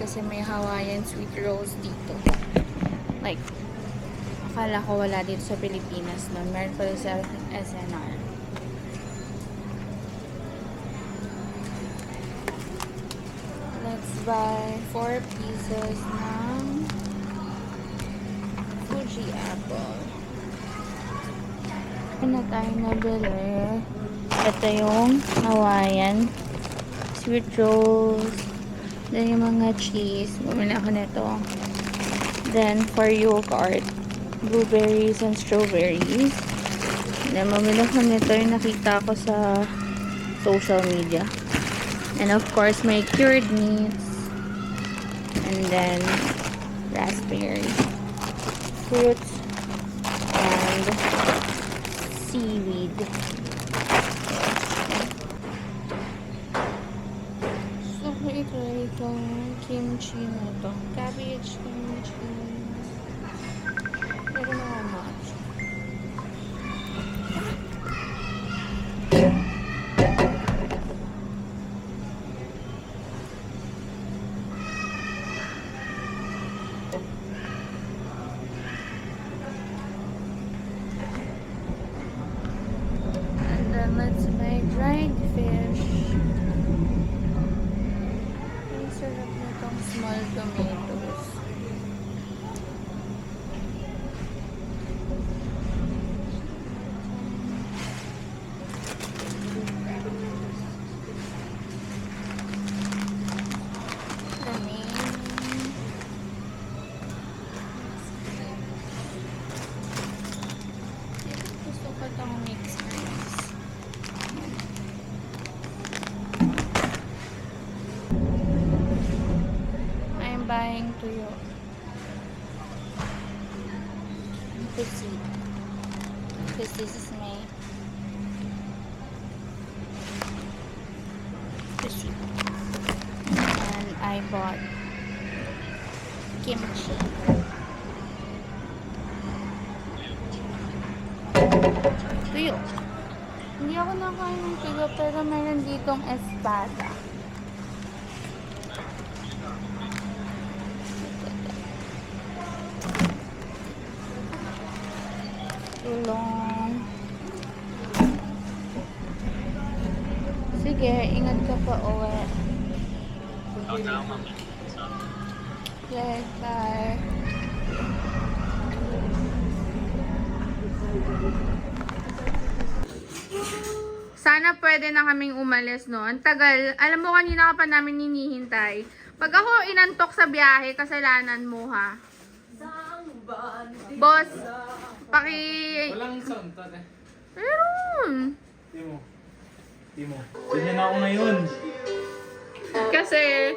kasi may Hawaiian sweet rolls dito. Like, akala ko wala dito sa Pilipinas na meron pala sa SNR. Let's buy 4 pieces ng Fuji apple. Ano tayo nabili? Ito yung Hawaiian sweet rolls. Then yung mga cheese. Bumili ako nito. Then for yogurt, blueberries and strawberries. Then bumili ako nito yung nakita ko sa social media. And of course, may cured meats. And then raspberry. Fruits. And seaweed. So, ito itong kimchi na ito. Cabbage kimchi. Pero na much. Let's buy dried fish. Ang sarap nitong small tomatoes. Gusto ko itong mixed rice. I'm buying tuyo. Pussy. Because this is my pussy. And I bought kimchi. Tuyo. Hindi ako nakain ng tuyo pero meron ditong espada. Tulong. Sige, ingat ka pa uwi. Yes, bye. Sana pwede na kaming umalis, no? Ang tagal. Alam mo, kanina ka pa namin hinihintay. Pag ako inantok sa biyahe, kasalanan mo, ha? Boss, Walang sound to, eh. Meron. Di mo. Ganyan ako ngayon. Kasi,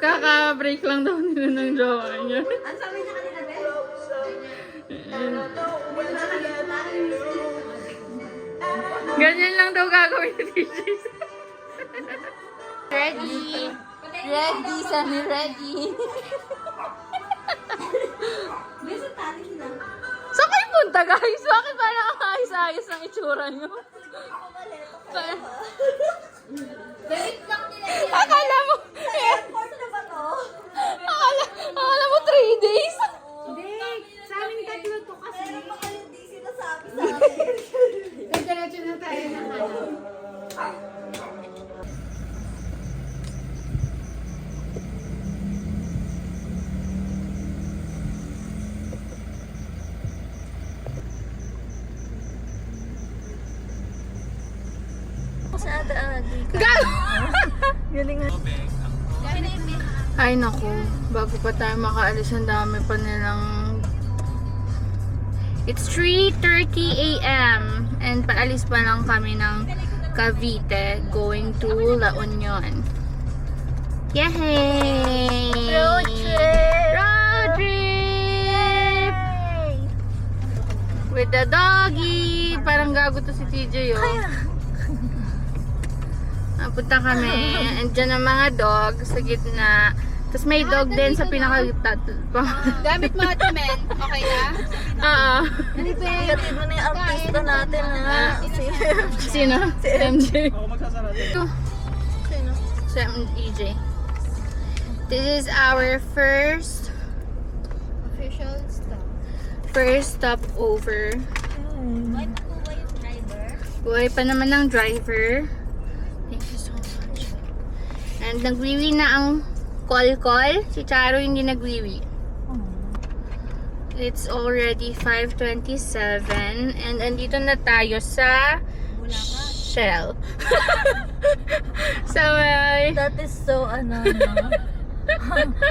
kaka-break lang daw nila ng jowa niya. Ang sabi niya kanina, Ben? Ganyan lang daw gagawin ni DJ. Ready. Ready, Sammy, ready. Bisa tali sila. Saan kayo punta, guys? Bakit parang ang ayos-ayos ng itsura nyo? Dalit lang nila yan. Akala mo, Airport na ba to? akala mo 3 days? Hindi. Sa amin tatlo to kasi. Pero baka hindi sila sabi sa akin. Diretso na tayo na Gago! Galing nga. Ay naku, bago pa tayo makaalis, ang dami pa nilang... It's 3:30 AM and paalis pa lang kami ng Cavite going to La Union. Yay! Road trip! Road trip! With the doggy! Parang gago to si TJ, oh. Punta kami. Andiyan ang mga dog sa gitna. Tapos may dog din sa pinaka-tatlo. Gamit mo ito, men. Okay na? Oo. Igatid mo na yung artista natin na si... Sino? Si MJ. Ako magsasarado. Sino? Si MJ. This is our first Official stop. stopover. Buhay pa po ba yung driver? Buhay pa naman ng driver. Thank you so much. And nagwiwi na ang call. Si Charo hindi nagwiwi. It's already 5:27 and andito na tayo sa Shell. So, That is so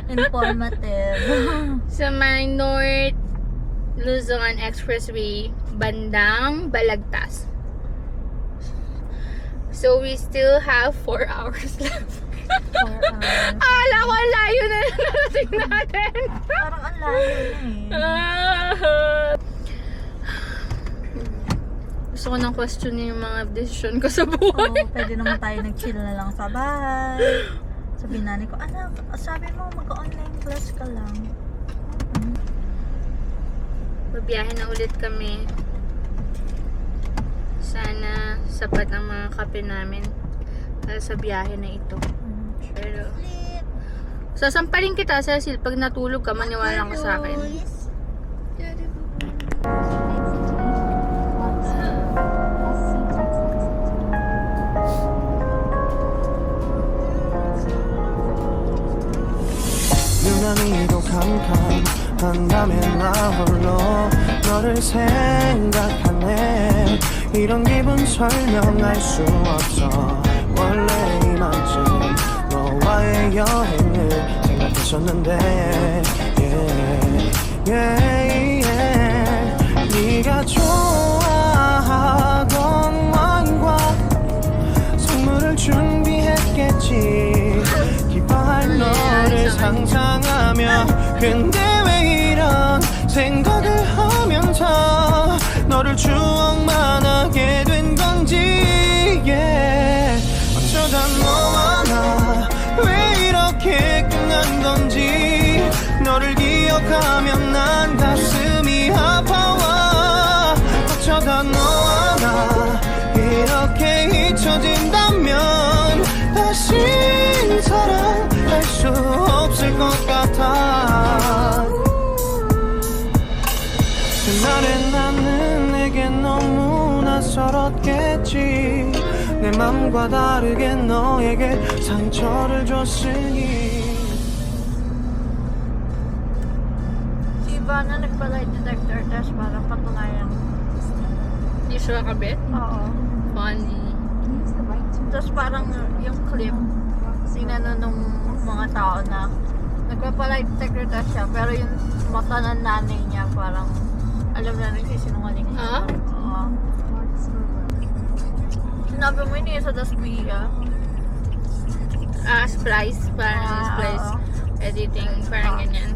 informative. sa may North Luzon Expressway, bandang Balagtas. So, we still have 4 hours left. 4 hours. Akala ko ang layo na narating natin. Parang ang layo na Gusto ko nang question yung mga decision ko sa buhay. Oo, pwede naman tayo nag-chill na lang sa bahay. Sabihin nanay ko, anak, sabi mo mag-online class ka lang. Babiyahe na ulit kami. Sana sapat ang mga kape namin para sa biyahe na ito. Pero, sasampalin kita, Cecil. Pag natulog ka, maniwala ka sa akin. 유난히도 캄캄한다면 나 홀로 너를 생각하네 이런 기분 설명할 수 없어 원래 이맘쯤 너와의 여행을 생각했었는데 네가 좋아하던 와인과 선물을 준비했겠지 기뻐할 너를 상상하며 근데 왜 이런 생각을 하면서 너를 추억만 하게 된 건지 어쩌다 너와 나 왜 이렇게 끝난 건지 너를 기억하면 난 가슴이 아파와 어쩌다 너와 나 이렇게 잊혀진다면 다시 사랑할 수 없을 것 같아 그날의 나는 내게 너무 낯설었겠지 내 맘과 다르게 너에게 상처를 줬으니 Iba na nagpa-light detector test para patunayan. Hindi siya kabit? Oo. Funny. Tapos parang yung clip, tingnan nung mga tao na nagpa-light detector test siya, pero yung mata ng nanay niya parang alam na nagsisinungaling siya. Ah? Oo. Sinabi mo yun sa Dasbia. Splice. Parang splice. Editing. Parang ganyan.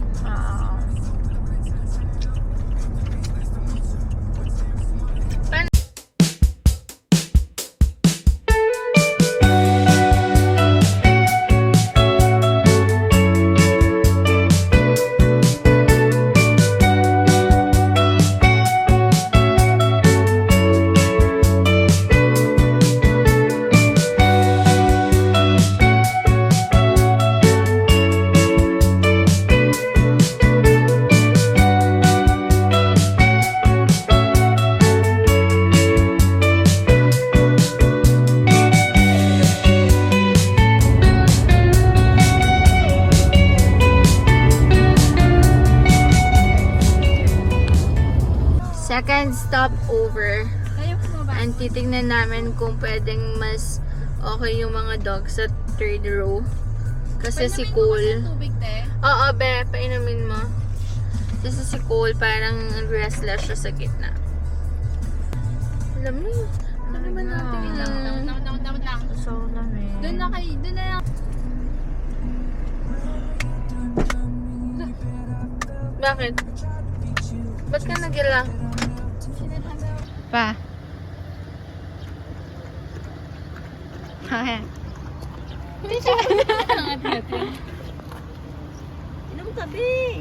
Second stop over. And titignan namin kung pwedeng mas okay yung mga dogs sa third row. Kasi si Cole. Oo, be, painumin mo. Kasi si Cole parang restless siya sa gitna. Alam mo yun. Ano ba natin ilang? So, namin. Doon na lang. Bakit? Ba't ka nagila? Pa. Inom tabi!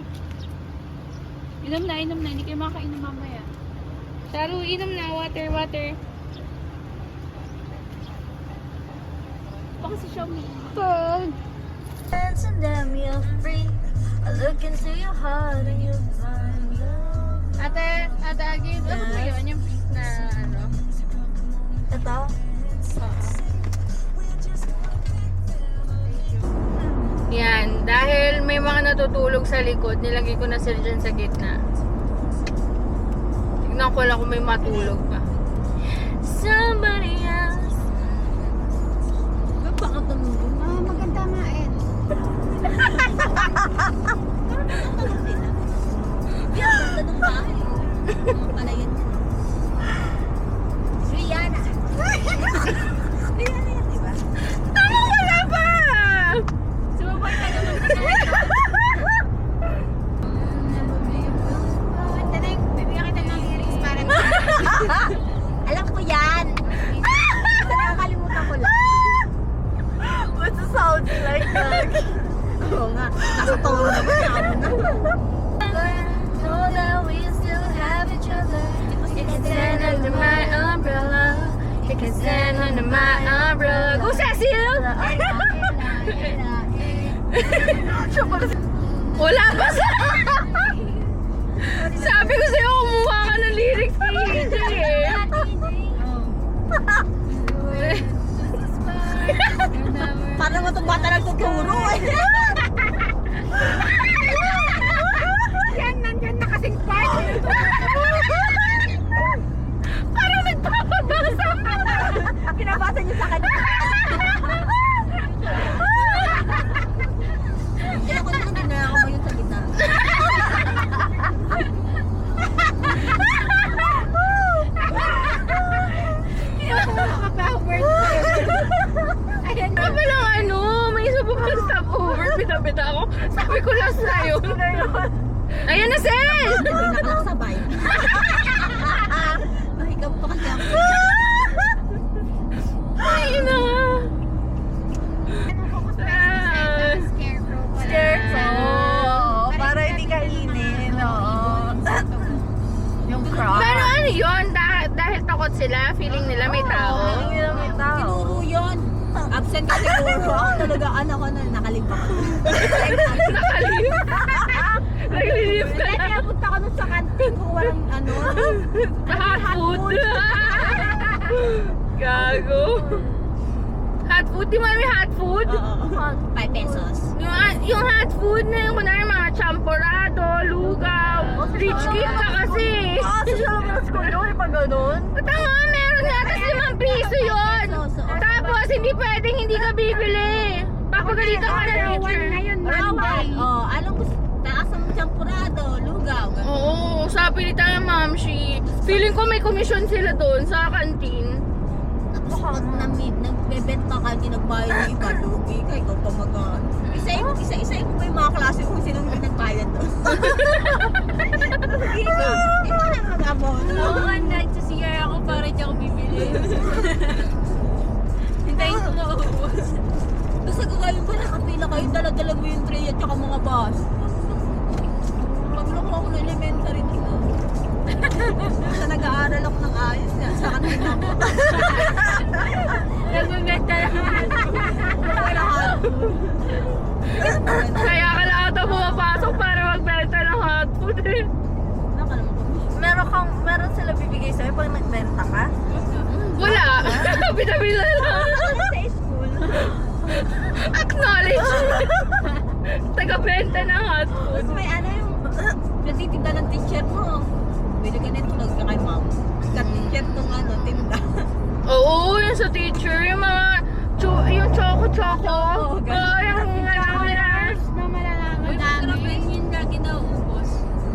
Inom na. Hindi kayo makainom mamaya. Saru, inom na. Water. Baka si Xiaomi. Pag. And then you're free. I look into your heart and you'll find love. Ate Agit, ano ba yun? Yung piece na ano? Ito? Yan, dahil may mga natutulog sa likod, nilagay ko na sila dyan sa gitna. Tignan ko lang kung may matulog pa. Somebody else. Baka tumulong. Maganda nga eh. Yan, ganda ng bahay. Palayan niya. Rihanna. Rihanna yan, diba? Tama, wala pa! Sumabay ka naman sa Ito na yung bibigyan kita ng lyrics para Alam ko yan. Nakakalimutan ko lang. What's the sound like that? Oo nga. Nasa tono naman yan. Know that we still have each other. You can stand under my umbrella. You can stand under my umbrella. Go, Cecil! Wala pa sa... Sabi ko sa'yo, kumuha ka ng lyrics ni EJ eh. Parang mo itong bata nagtuturo eh. yan, nandyan na kasing part. Parang nagpapabasa. Pinabasa niyo sa kanya. Kaya ko naman din na ako ngayon sa gitna. Ayan Ano lang ano, may isa pa pang stopover. Pita-pita ako. Sabi ko last na yun. Ayan na, Sel! Nakalakasabay. Mahigam pa kasi ako. Ay, na. scarecrow pala. Scarecrow. Para hindi kainin. Yung crowd. Pero ano yun? Dahil takot sila, feeling nila may tao. Hindi na may tao. Tinuro yun. Absent ka siguro. Ako talagaan ako na nakalimbak. Nakalim. Naglilip ka na. Kaya punta ko nun sa kantin kung walang ano. Hot food. Gago. Hot food? Di mo may hot food? Oo. 5 pesos. Yung hot food na yung kunwari mga champorado, lugaw, rich cake ka kasi. Kasi sa labas ko yun, pag ganun. Bata nga, meron nga. Tapos 5 piso yun. Tapos hindi pwedeng hindi ka bibili. Papagalitan ka na teacher. Ngayon, Rawal. Monday. Oh, anong gusto? Taas ang champurado, lugaw. Oo, sabi nila ng mamshi. Feeling ko may commission sila doon sa kantin. Pag nagbebenta ka, hindi nagbayad yung iba, lugi ka, ikaw pa mag- Isa-isa mo ba yung mga klase kung sino hindi nagbayad doon? Lugi ka. Ikaw na mag-abono. Oo, sa CR ako para di ako bibili. Hintayin ko maubos. Basta gagawin pa, nakapila kayo, dala-dala mo yung tray at saka mga bus. Pagloko ako ng elementary nila. Basta nag-aaral ako ng ayos nga, sa kanina ako. Naguganda naman. Lahat. Kaya ka lang ata pumapasok para magbenta ng hot food eh. Wala ka naman kami. Meron sila bibigay sa'yo pag nagbenta ka? Wala. Pinabila lang. Sa school. Acknowledge. Taga-benta ng hot food. Tapos may ano yung natitinda ng teacher mo. Pwede ka nito lang kay ma'am. Ka-teacher nung ano, tinda. Oo, yung sa teacher, yung mga yung choco-choco. Oo, Oo, yung Dollars na malalaman namin. Yun lagi naubos.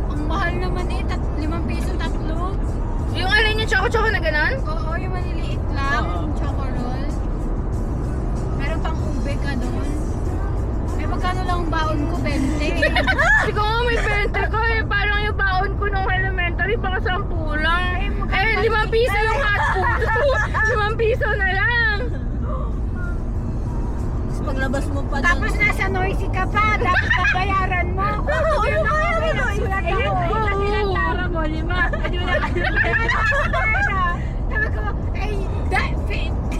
Ang mahal naman eh, 5 piso tatlo. yung alin yung choco-choco na ganon? Oo, yung maliliit lang, Oo. yung choco roll. Meron pang ube ka doon. Eh, magkano lang ang baon ko? 20. Hindi ko nga may 20 ko eh. Parang yung baon ko nung elementary, baka 10 lang. Eh, 5 piso yung hot food. 5 piso na lang. Tapos paglabas mo pa Tapos nasa noisy ka pa, dapat babayaran mo. Oo, yung mga Sulat ako. Kasi lang tara mo, 5. Hindi mo na sabi ko, ay,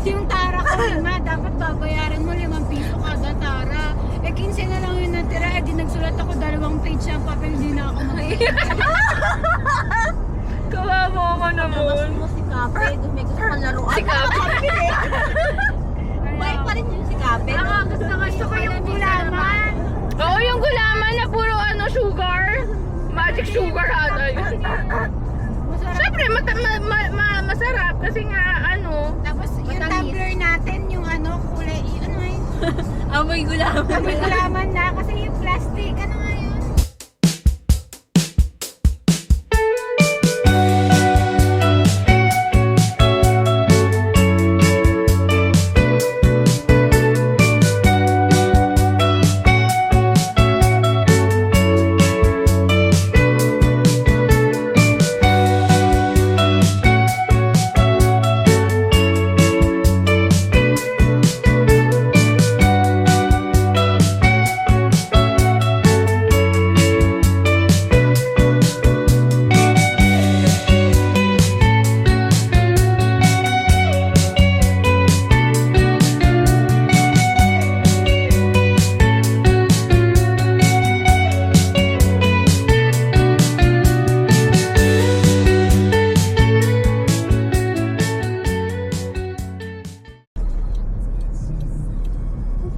yung tara ko 5, dapat babayaran mo 5 piso kada tara. Eh Eh, 15 na lang yung natira. Eh, di nagsulat ako 2 page ng papel. Di na ako Kawawa ka Labas mo si Kape, doon may gusto kang laruan. Si Kape! Bait pa rin yung si Kape. Gusto ko yung gulaman. Oo, yung gulaman na puro sugar. Magic sugar ata yun. Masarap. Siyempre, masarap kasi nga, Tapos yung tumbler natin, yung kulay, yun. Amoy gulaman. May gulaman na kasi yung plastic, nga yun?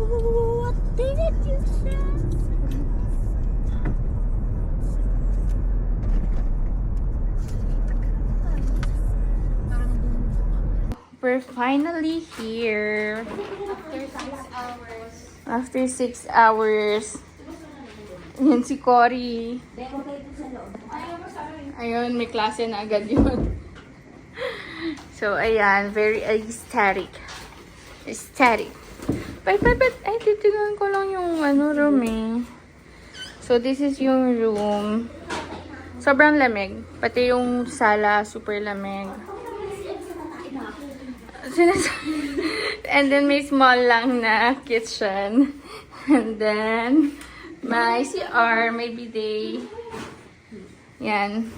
What did you say? We're finally here. After 6 hours. Yan si Cory. Ayun, may klase na agad yun. So, ayan. Very aesthetic. Aesthetic. But, ay, titignan ko lang yung room eh. So, this is yung room. Sobrang lamig. Pati yung sala, super lamig. And then, may small lang na kitchen. And then, may CR, may bidet. Yan.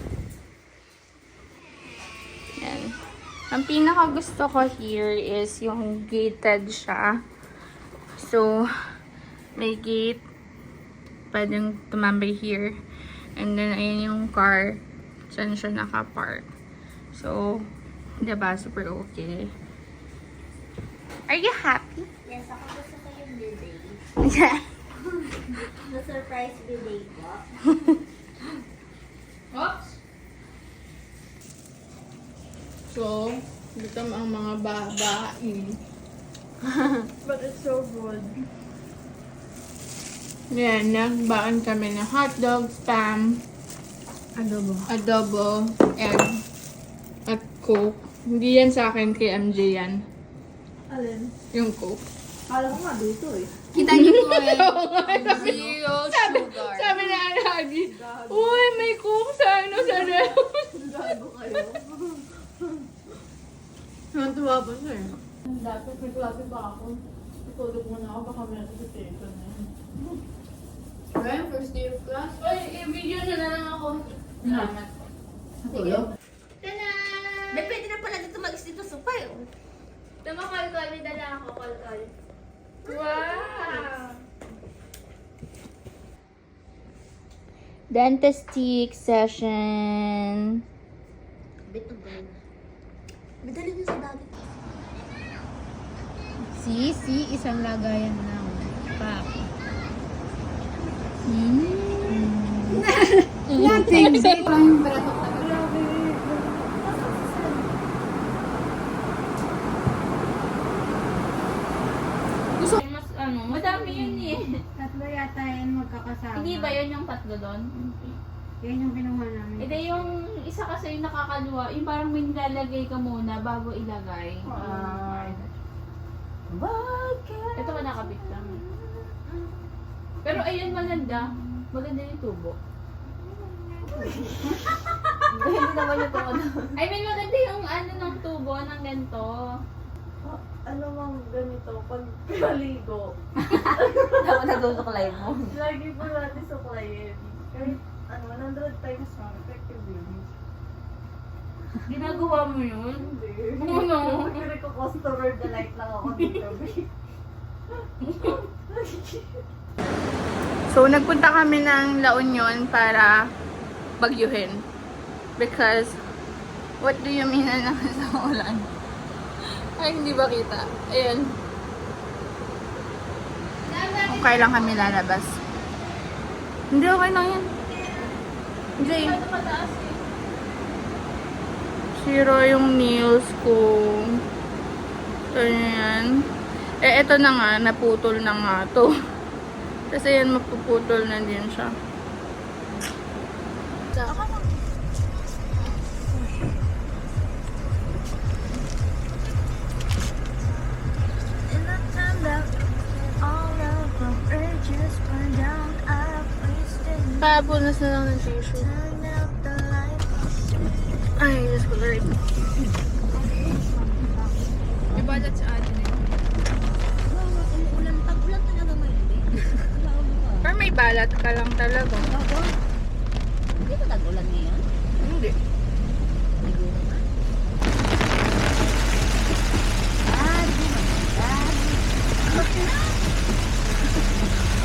Yan. Ang pinaka gusto ko here is yung gated siya. So, may gate. Pwedeng tumambay here. And then, ayun yung car. Saan siya nakapark. So, diba? Super okay. Are you happy? Yes, ako gusto ko yung bidet. Yeah. The surprise bidet ko. Oops! So, dito ang mga babae. But it's so good. Yan, nagbaan kami ng hotdog, spam, adobo, egg, at coke. Hindi yan sa akin, kay MJ yan. Alin? Yung coke. Kala ko nga dito eh. Kita niyo po Zero sugar. Sabi na Alagi, uy, may coke sa sa ref. Gago kayo. Nantuwa pa siya eh. Dapat may klase pa ako. Tutulog muna ako, baka may presentation na yun. Well, first day of class. Uy, i-video na lang ako. Salamat. Tulog? May pwede na pala dito mag-is dito sa payo. Tama, call-call. May dala ako, call-call. Wow! Dentist session. Bito ganun. Bidali niyo sa dati. isang lagayan lang. Pa. Nothing. Yung brato ka. Gusto mas madami yun eh. Tatlo yata yan magkakasama. Hindi ba yun yung tatlo doon? Yan yung kinuha namin. Ito yung isa kasi yung nakakaluwa, yung parang may nilalagay ka muna bago ilagay. Ito ka nakabit lang. Pero ayan maganda. Maganda yung tubo. Hindi naman yung tuwa na. I mean maganda yung ng tubo ng ganito. Ano mang ganito, pag maligo, Dapat nagsusuklay mo. lagi po natin suklayin. Kahit 100 times more effective yun. Ginagawa mo yun? Hindi. Ano? Pero ko customer delight lang ako dito. So, nagpunta kami ng La Union para bagyuhin. Because, what do you mean na naman sa ulan? Ay, hindi ba kita? Ayan. Okay lang kami lalabas. Hindi, okay lang yan. Jay. Zero yung nails ko. So, yan. Eh, eto na nga. Naputol na nga to. Kasi yan, mapuputol na din siya. Papunas na lang ng tissue. Ay, Diyos ko, Lord. May balat sa atin eh. Umuulan, tag-ulan talaga ngayon eh. Pero may balat ka lang talaga. Hindi ba tag-ulan ngayon? Hindi. Siguro nga.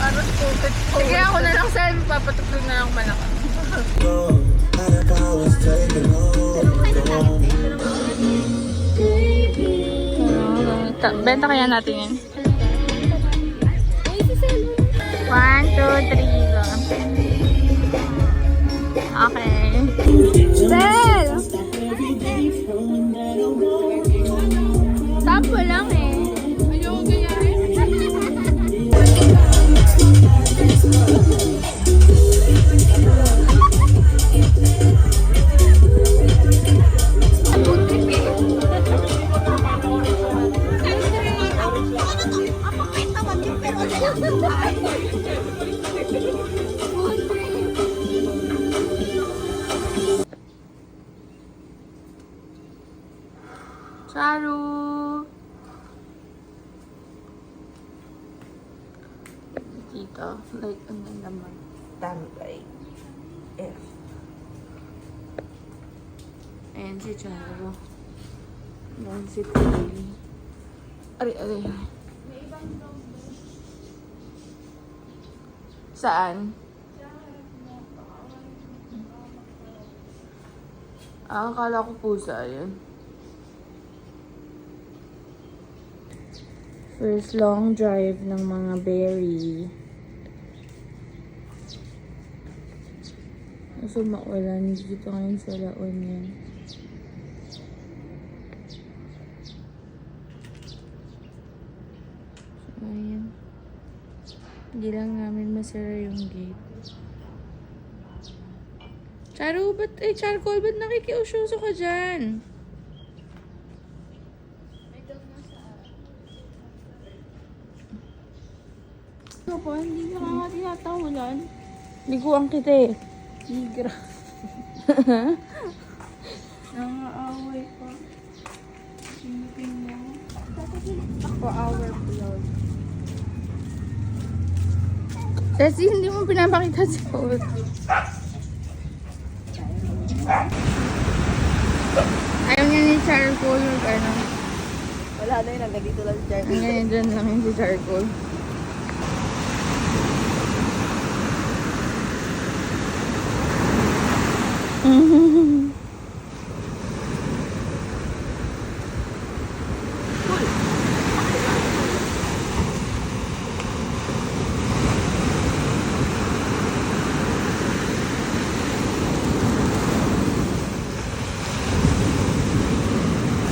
Parang stupid po. Sige, ako na lang sa'yo. Papatuklog na lang pa na kami. Benta kaya natin yan? 1, 2, 3, go. Okay. Sel! Tapo lang eh. Ayoko ganyan. Charu! Dito, like, ano naman. Tambay. F. Ayan si Charu. Ayan si Pili. Ari. Saan? Akala ko pusa yun. First long drive ng mga berry. Kaso maulan dito ngayon sa La Union. So, ayan. Hindi lang namin masara yung gate. Charu, Charcoal, ba't nakikiusyoso ka dyan? Ito po, hindi ka nga tinatawalan. Liguan kita eh. Ligra. Nangaaway pa. Sinipin mo. Ako hour vlog. Kasi hindi mo pinapakita si Paul. Ayaw niya ni Charcoal yung ano. Wala na yun, hanggang dito lang si Jeremy. Ngayon dyan lang yung si Charcoal.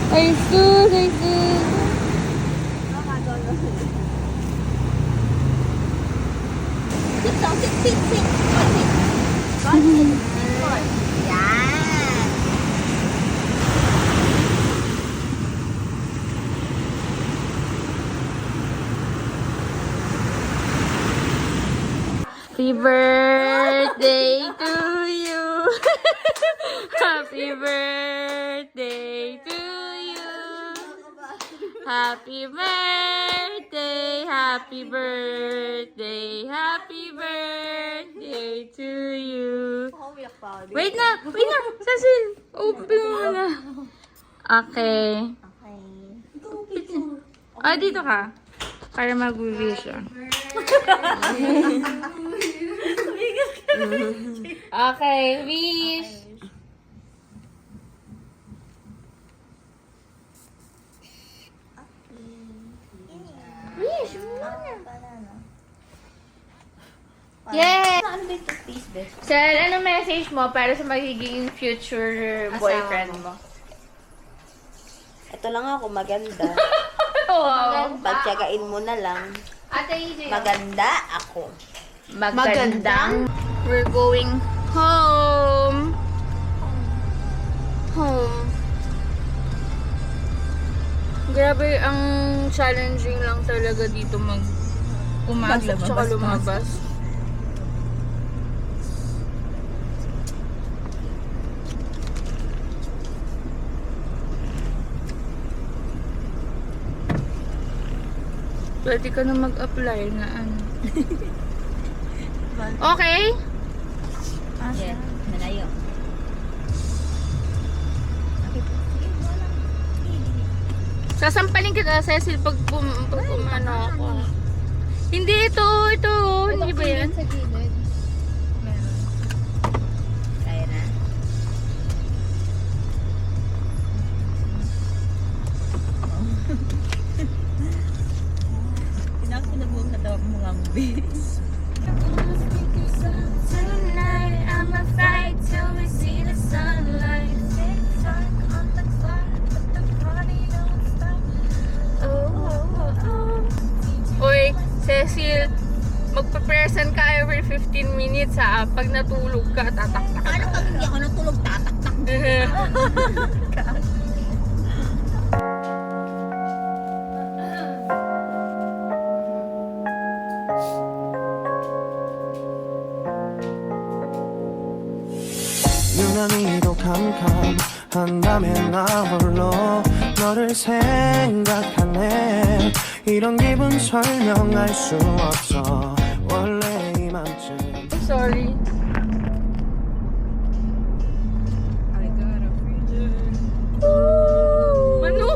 Ay, sus! Ay, sus! Sit down, sit. Yan. Happy birthday to you. Happy birthday to you. Happy birthday, happy birthday, happy birthday to you. Wait na, Cecil. Open mo na. Okay. Okay. Ah, dito ka. Para mag-wish siya. Okay, wish. Yay! Ano ba ito, please, Beth? Sir, ano message mo para sa magiging future boyfriend mo? Ito lang ako, maganda. Wow. Pagtiyagain mo na lang. Ate EJ. Maganda ako. Magandang. We're going home. Home. Grabe, ang challenging lang talaga dito pumasok tsaka lumabas. Pwede ka na mag-apply na ano. Okay? Yeah, nalayo. Sasampalin kita, Cecil, pag ano ako. Hindi, ito. Hindi ba yan? Sa gilid. Meron. Kaya na. Pinakinabuhan ka daw mga bis. Tonight, I'ma fight till we see the sunlight. Tick-tock on the clock, but the party don't stop. Uy, Cecil, magpa-present ka every 15 minutes ha. Pag natulog ka, tatak-tak. Paano pag hindi ako natulog, tatak-tak? 유난히도 캄캄한다면 나 홀로 너를 생각하네 이런 기분 설명할 수 없어 원래 이맘쯤 Sorry. Manu?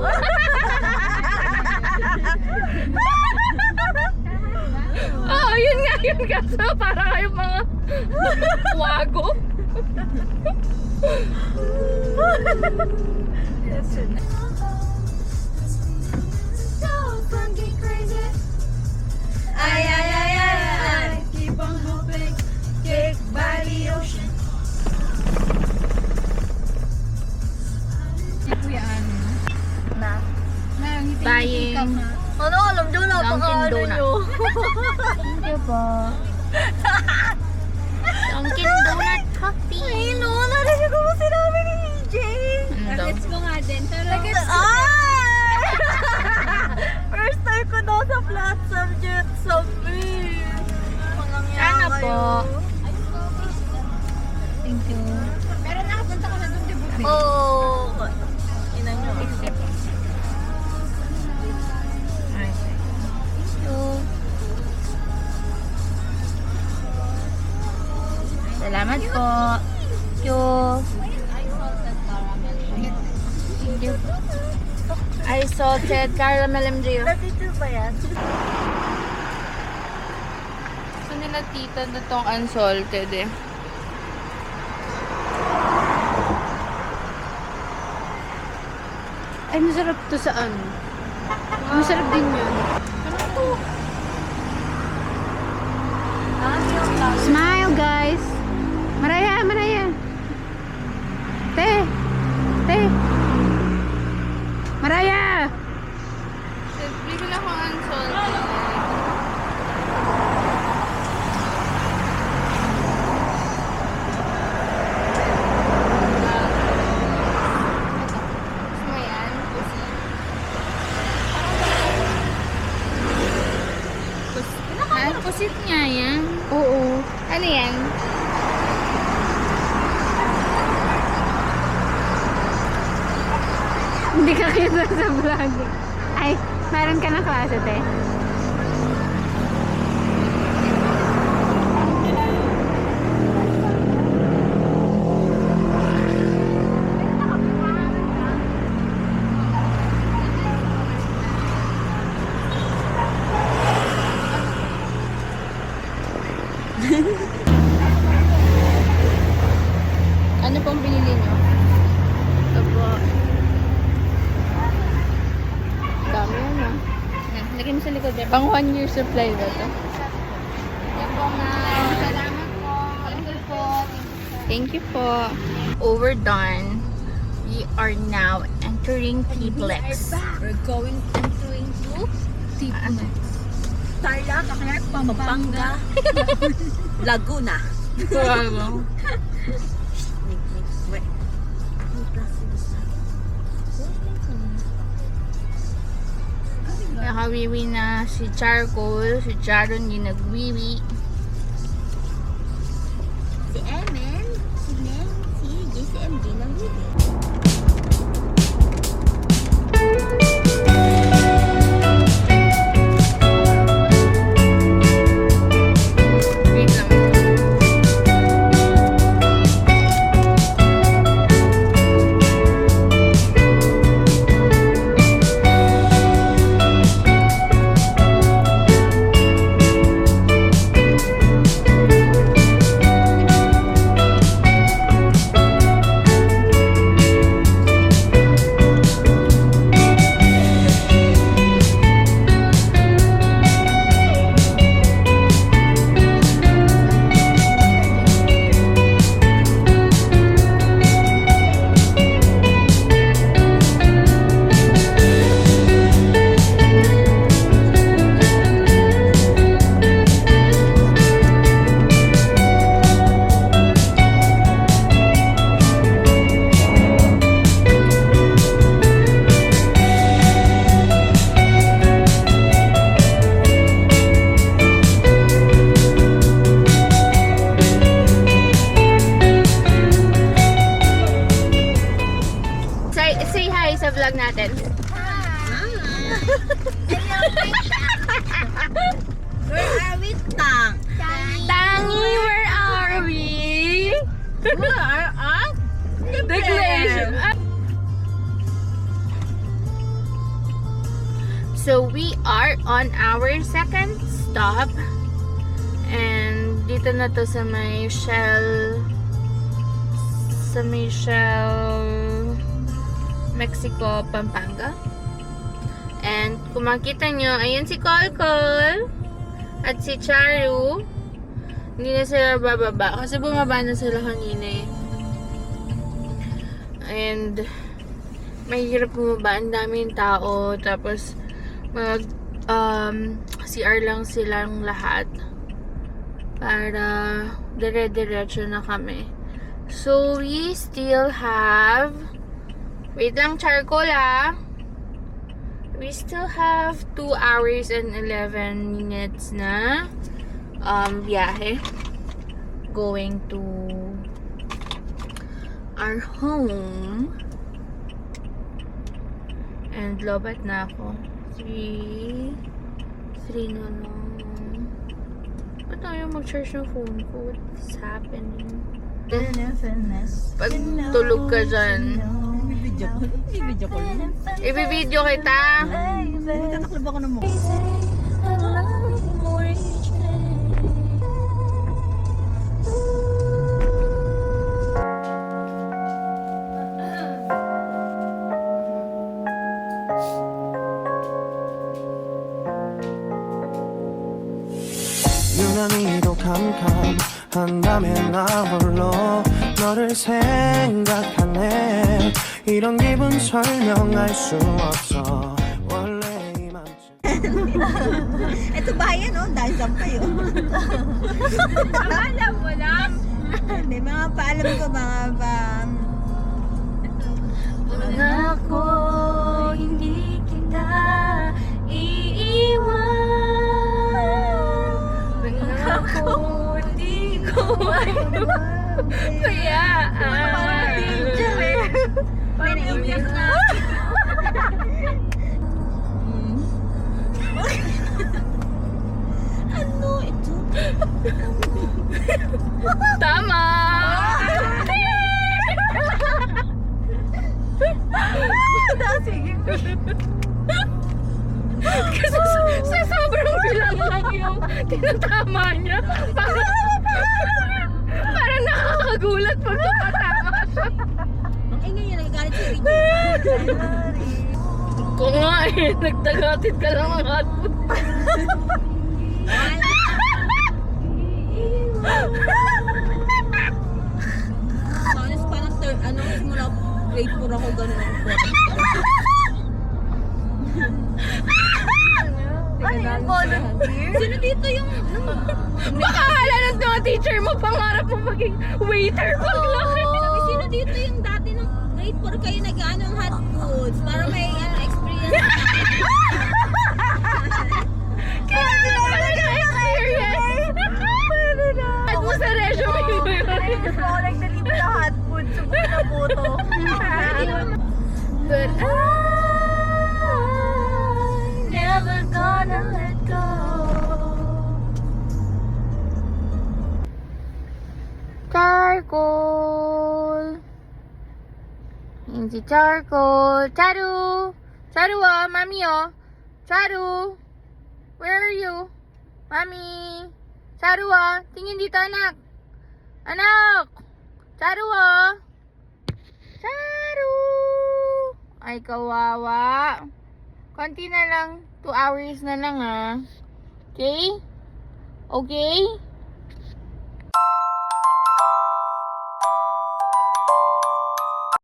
Oh, yun nga. So, para kayong mga wago. Ay, ay, ay, ay, ay. Keep on hoping, kick by the ocean. Si Kuya Ano. Na? Na, ngiti-ngiti Buying. ka na. Ano, alam nyo, Dunkin' napaka-ano Donut. nyo. Dunkin' Donut Coffee. Ay, no, narinig ko ba sinabi ni EJ? Ano daw? Gets ko nga din. Pero, Ay! First time ko daw sa flat subject sabi. Sana po. thank you. Pero nakapunta ko na doon, di ba? Oo. Ina nyo. Salamat po. Thank you. Thank you. I salted caramel MJ. Dito ba yan? So nila tita na tong unsalted eh. Ay, masarap to sa ano. Masarap din yun. Smile, guys. Maraya, Maraya. Te. Te. Maraya. Bigyan ako unsalted. Gusto mo yan? Pusit nga yan. Oo. Ano yan? Hindi ka kita sa vlog. Ay, meron ka na klase, te. Lagyan mo sa likod, bebe. Pang 1 year supply ba to? Yan po, ma'am. Salamat po. Thank you po. Thank you po. Overdone. We are now entering T-Plex. We're going entering to Tarlac, Clark, Pampanga, Laguna. Wow. Nakawiwi na si Charcoal, si Jaron yung nagwiwi. Si Emen, si Len, si JCMD ng Wili. Wait lang. Say hi sa vlog natin. Where are we, Tang? Tangi, where are we? Where are us? The glacier. So we are on our second stop. And dito na to sa may Shell Mexico, Pampanga. And kung makita nyo, ayun si Kolkol at si Charu. Hindi na sila bababa kasi bumaba na sila kanina eh. And mahirap bumaba, ang daming tao, tapos mag CR lang silang lahat para dire-diretso na kami. So we still have, wait lang, Charcoal ah. We still have 2 hours and 11 minutes na biyahe going to our home. And lobat na ako. 3 na lang. Ba't tayo mag-charge ng phone ko? What's happening? Pag tulog ka dyan, Ibidyo ko lang. ibibideo kita. Magtataklab ako ng mukha. 유난히도 캄캄한다면 나 홀로 너를 생각하네 이런 기분 설명할 수 없어 원래 이맘쯤 Ito bayan, oh. Dahil sampay, oh. Alam mo lang. May mga paalam ko, mga Pangako, hindi kita iiwan. Pangako, di ko hayaan. May naiiyak na. Ano ito? Tama! Kasi sa sobrang bilang lang yung tinatama niya. Parang nakakagulat pag tumatama siya. Ay, ngayon, nagagalit si Ricky. Ikaw nga eh, nagdagatid ka lang ng hotpot. Honest, parang simula grade 4 ako ganun ako po. Ano yung volunteer? Sino dito yung Baka akala ng mga teacher mo, pangarap mo maging waiter paglaki. Sabi, sino dito yung dati nung grade 4 kayo nag-ano ng hot foods? Para may experience. Kaya sila pala na-experience. At mo sa resume mo yun. Gusto ko nagdalib na hot food. Subok na puto. But I never gonna let go. Charcoal. Hindi charcoal. Charu! Charu ah, mami oh. Charu! Where are you? Mami! Charu ah, tingin dito anak. Anak! Charu ah! Charu! Ay, kawawa. Konti na lang. 2 hours na lang ah. Okay? Okay?